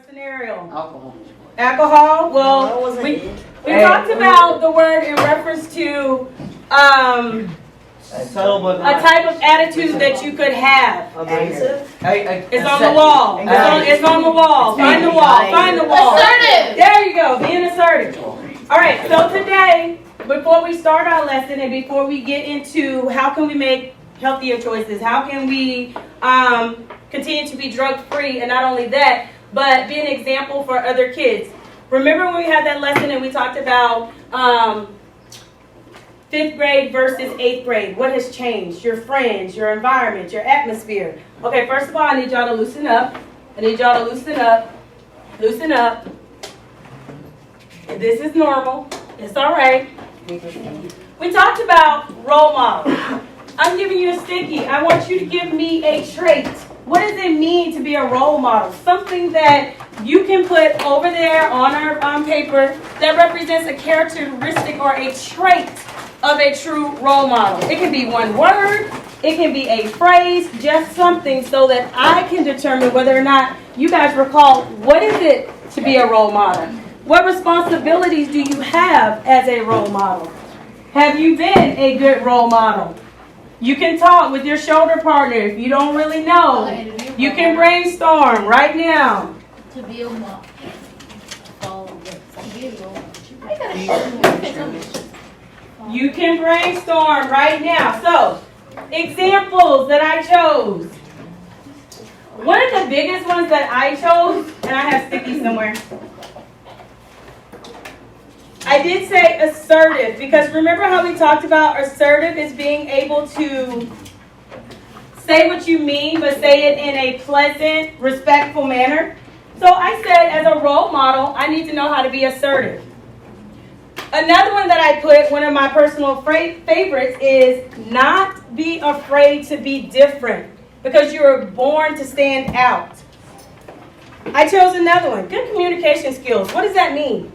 scenario? Alcohol. Alcohol? Well, we talked about the word in reference to a type of attitude that you could have. It's on the wall. It's on the wall. Find the wall. Find the wall. Assertive. There you go. Being assertive. All right. So today, before we start our lesson and before we get into how can we make healthier choices, how can we continue to be drug-free, and not only that, but be an example for other kids. Remember when we had that lesson and we talked about 5th grade versus 8th grade? What has changed? Your friends, your environment, your atmosphere. Okay, first of all, I need y'all to loosen up. I need y'all to loosen up. Loosen up. This is normal. It's all right. We talked about role models. I'm giving you a sticky. I want you to give me a trait. What does it mean to be a role model? Something that you can put over there on our paper that represents a characteristic or a trait of a true role model. It can be one word. It can be a phrase, just something so that I can determine whether or not you guys recall what is it to be a role model. What responsibilities do you have as a role model? Have you been a good role model? You can talk with your shoulder partner. If you don't really know, you can brainstorm right now. To be a mom. You can brainstorm right now. So, examples that I chose. One of the biggest ones that I chose, and I have sticky somewhere. I did say assertive, because remember how we talked about assertive is being able to say what you mean, but say it in a pleasant, respectful manner. So I said, as a role model, I need to know how to be assertive. Another one that I put, one of my personal favorites, is not be afraid to be different, because you were born to stand out. I chose another one, good communication skills. What does that mean?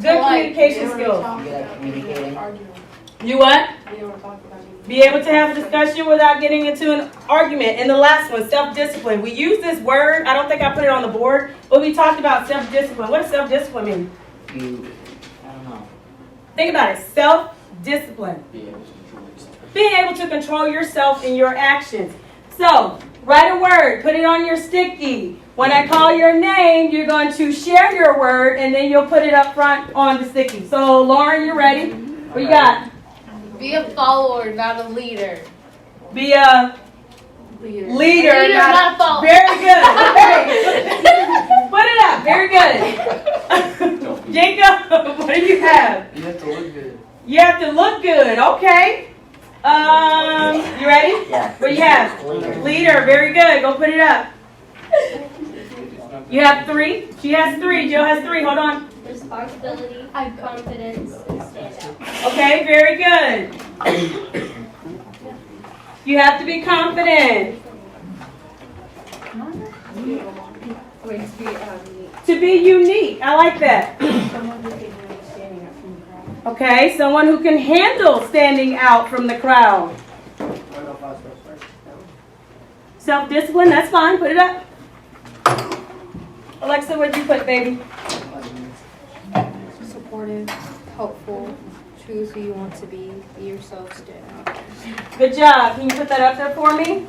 Good communication skills. You what? Be able to have a discussion without getting into an argument. And the last one, self-discipline. We use this word. I don't think I put it on the board, but we talked about self-discipline. What does self-discipline mean? I don't know. Think about it. Self-discipline. Being able to control yourself and your actions. So, write a word. Put it on your sticky. When I call your name, you're going to share your word, and then you'll put it up front on the sticky. So, Lauren, you ready? What you got? Be a follower, not a leader. Be a leader, not a follower. Very good. Put it up. Very good. Jacob, what do you have? You have to look good. You have to look good. Okay. You ready? Yeah. What do you have? Leader. Very good. Go put it up. You have 3. She has 3. Jill has 3. Hold on. Responsibility, confidence, and stand out. Okay, very good. You have to be confident. To be unique. I like that. Okay, someone who can handle standing out from the crowd. Self-discipline, that's fine. Put it up. Alexa, what'd you put, baby? Supportive, helpful, choose who you want to be yourself, stand out. Good job. Can you put that up there for me?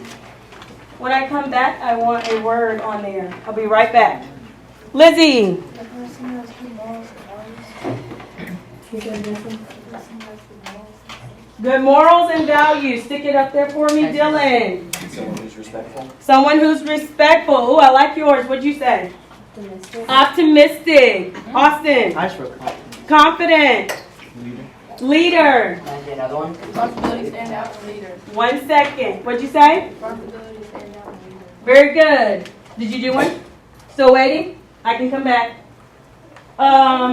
When I come back, I want a word on there. I'll be right back. Lizzie. The person has good morals and values. Good morals and values. Stick it up there for me, Dylan. Someone who's respectful. Someone who's respectful. Ooh, I like yours. What'd you say? Optimistic. Optimistic. Austin. I just wrote confident. Confident. Leader. Can I do another one? Responsibility, stand out, and leader. 1 second. What'd you say? Responsibility, stand out, and leader. Very good. Did you do one? Still waiting? I can come back.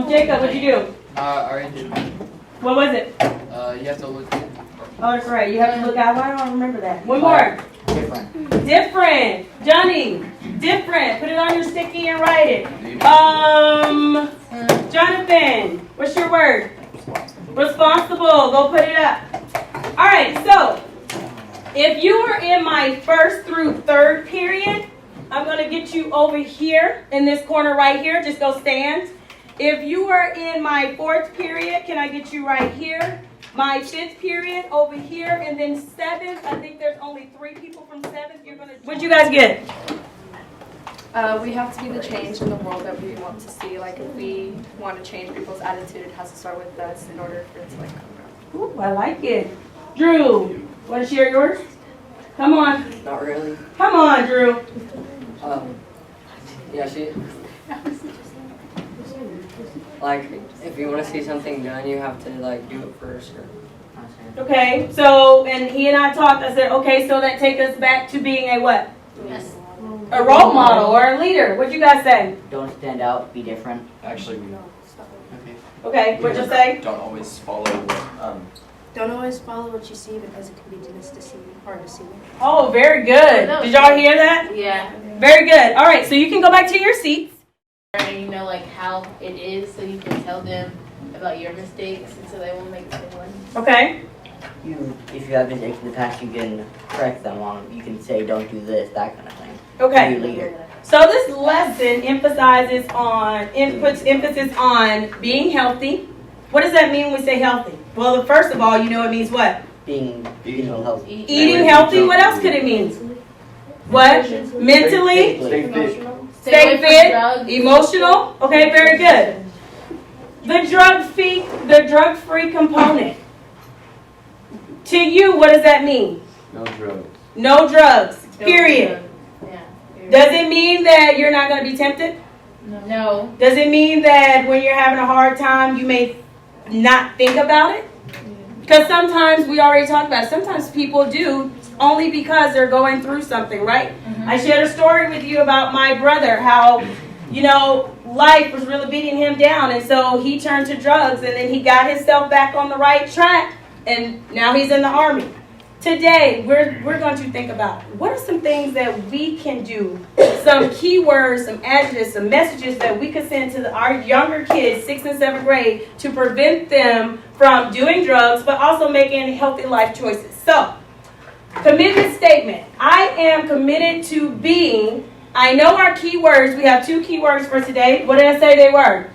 Jacob, what'd you do? I already did. What was it? You have to look. Oh, that's right. You have to look out. Why don't I remember that? One more. Different. Different. Johnny. Different. Put it on your sticky and write it. Jonathan. What's your word? Responsible. Go put it up. All right. So, if you were in my 1st through 3rd period, I'm gonna get you over here in this corner right here. Just go stand. If you are in my 4th period, can I get you right here? My 5th period over here, and then 7th. I think there's only 3 people from 7th. You're gonna. What'd you guys get? We have to be the change in the world that we want to see. Like, if we want to change people's attitude, it has to start with us in order for it to like come around. Ooh, I like it. Drew, want to share yours? Come on. Not really. Come on, Drew. Yeah, like, if you want to see something done, you have to, like, do it first. Okay, so, and he and I talked. I said, okay, so that takes us back to being a what? Yes. A role model or a leader. What'd you guys say? Don't stand out, be different. Actually, we Okay, what'd you say? don't always follow what, Don't always follow what you see because it can be deceiving or deceiving. Oh, very good. Did y'all hear that? Yeah. Very good. All right, so you can go back to your seats. And you know like how it is, so you can tell them about your mistakes, and so they won't make the same one. Okay. If you have mistakes in the past, you can correct them on them. You can say, don't do this, that kind of thing. Okay. Be a leader. So this lesson puts emphasis on being healthy. What does that mean when we say healthy? Well, first of all, you know it means what? Being healthy. Eating healthy. What else could it mean? What? Mentally. Stay away from fit. drugs. Emotional. Okay, very good. The drug-free component. To you, what does that mean? no drugs. No drugs. Period. Yeah. Does it mean that you're not going to be tempted? No. Does it mean that when you're having a hard time, you may not think about it? Because sometimes, we already talked about it, sometimes people do only because they're going through something, right? I shared a story with you about my brother, how, you know, life was really beating him down. And so he turned to drugs, and then he got himself back on the right track. And now he's in the Army. Today, we're going to think about what are some things that we can do, some keywords, some adjectives, some messages that we could send to our younger kids, 6th and 7th grade, to prevent them from doing drugs, but also making healthy life choices. So, commitment statement. I am committed to being, I know our keywords, we have 2 keywords for today. What did I say they were?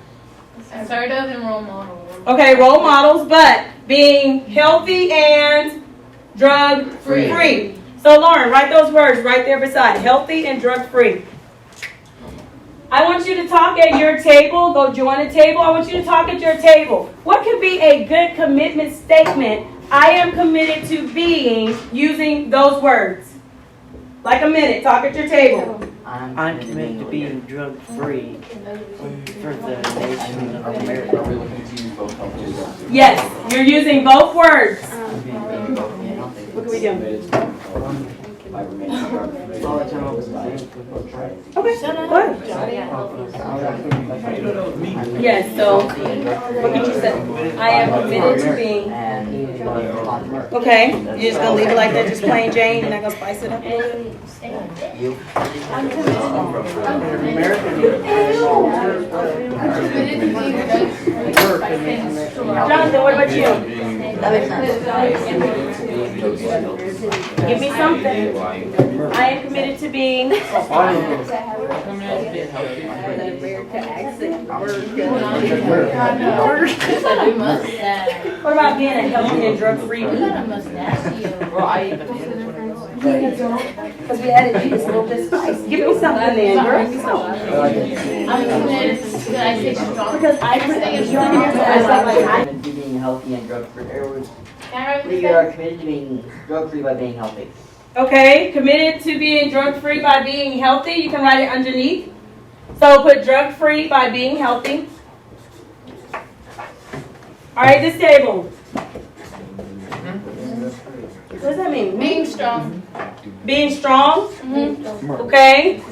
Assertive and role model. Okay, role models, but being healthy and drug-free. So Lauren, write those words right there beside, healthy and drug-free. I want you to talk at your table. Go join a table. I want you to talk at your table. What could be a good commitment statement? I am committed to being, using those words. Like a minute, talk at your table. I'm committed to being drug-free for the nation of America. Are we looking to use both help? Yes, you're using both words. What are we doing? Okay, go ahead. Yes, so what did you say? I am committed to being. Okay, you're just gonna leave it like that, just plain Jane. You're not gonna spice it up. Jonathan, what about you? Give me something. I am committed to being. What about being a healthy and drug-free eater? Because we added just a little bit of spice. Give me something then, girl. I'm committed to, I say strong. Because I To being healthy and drug-free. Can I write You are committed to being drug-free by being healthy. Okay, committed to being drug-free by being healthy. You can write it underneath. So put drug-free by being healthy. All right, this table. What does that mean? Being strong. Being strong. Okay.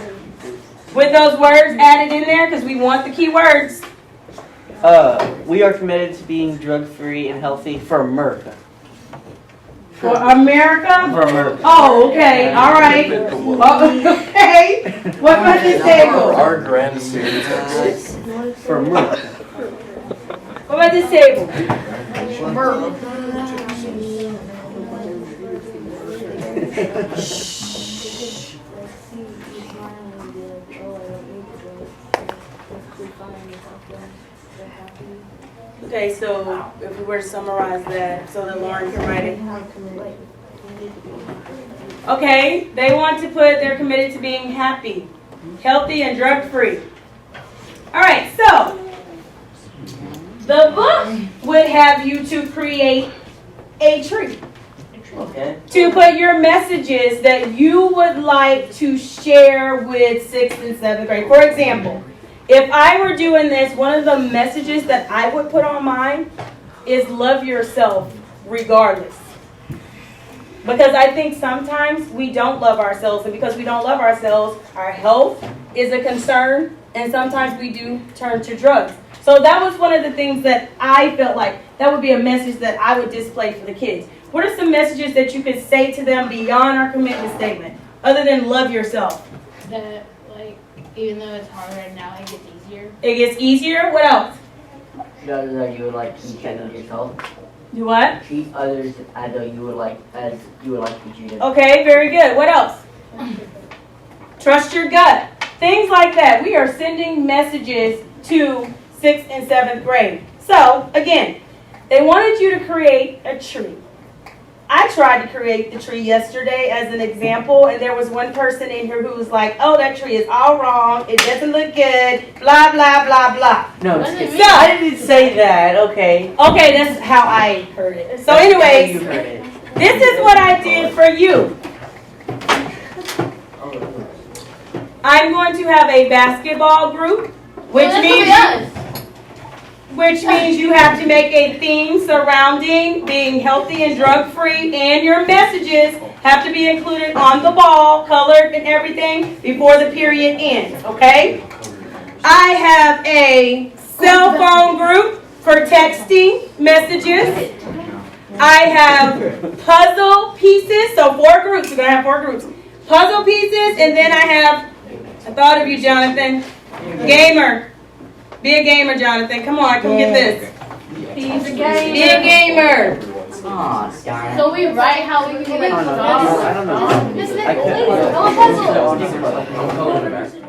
With those words added in there, because we want the key words. We are committed to being drug-free and healthy for America. For America? For America. Oh, okay. All right. Oh, okay. What about this table? Our grand students. For America. What about this table? Okay, so if we were to summarize that so that Lauren can write it. Okay, they want to put they're committed to being happy, healthy, and drug-free. All right, so the book would have you to create a tree. Okay. To put your messages that you would like to share with 6th and 7th grade. For example, if I were doing this, one of the messages that I would put on mine is love yourself regardless. Because I think sometimes we don't love ourselves, and because we don't love ourselves, our health is a concern, and sometimes we do turn to drugs. So that was one of the things that I felt like that would be a message that I would display for the kids. What are some messages that you could say to them beyond our commitment statement, other than love yourself? That, like, even though it's hard right now, it gets easier. It gets easier. What else? Treat others as you would like to be treated yourself. Do what? Treat others as though you would like to be treated. Okay, very good. What else? Trust your gut. Things like that. We are sending messages to 6th and 7th grade. So, again, they wanted you to create a tree. I tried to create the tree yesterday as an example, and there was one person in here who was like, oh, that tree is all wrong. It doesn't look good. Blah, blah, blah, blah. No, What does it it's- mean? I didn't say that. Okay. Okay, that's how I heard it. So That's how anyways, you heard it. this is what I did for you. I'm going to have a basketball group, which Well, that's means what it does. which means you have to make a theme surrounding being healthy and drug-free, and your messages have to be included on the ball, colored and everything, before the period ends, okay? I have a cell phone group for texting messages. I have puzzle pieces, so 4 groups. We're going to have 4 groups. Puzzle pieces, and then I thought of you, Jonathan. Gamer. Be a gamer, Jonathan. Come on, come get this. He's a gamer. Be a gamer. Aw, darn it. So we write how we can be like, I don't know. I don't know. Miss Nick, I please, can't. no puzzles. Don't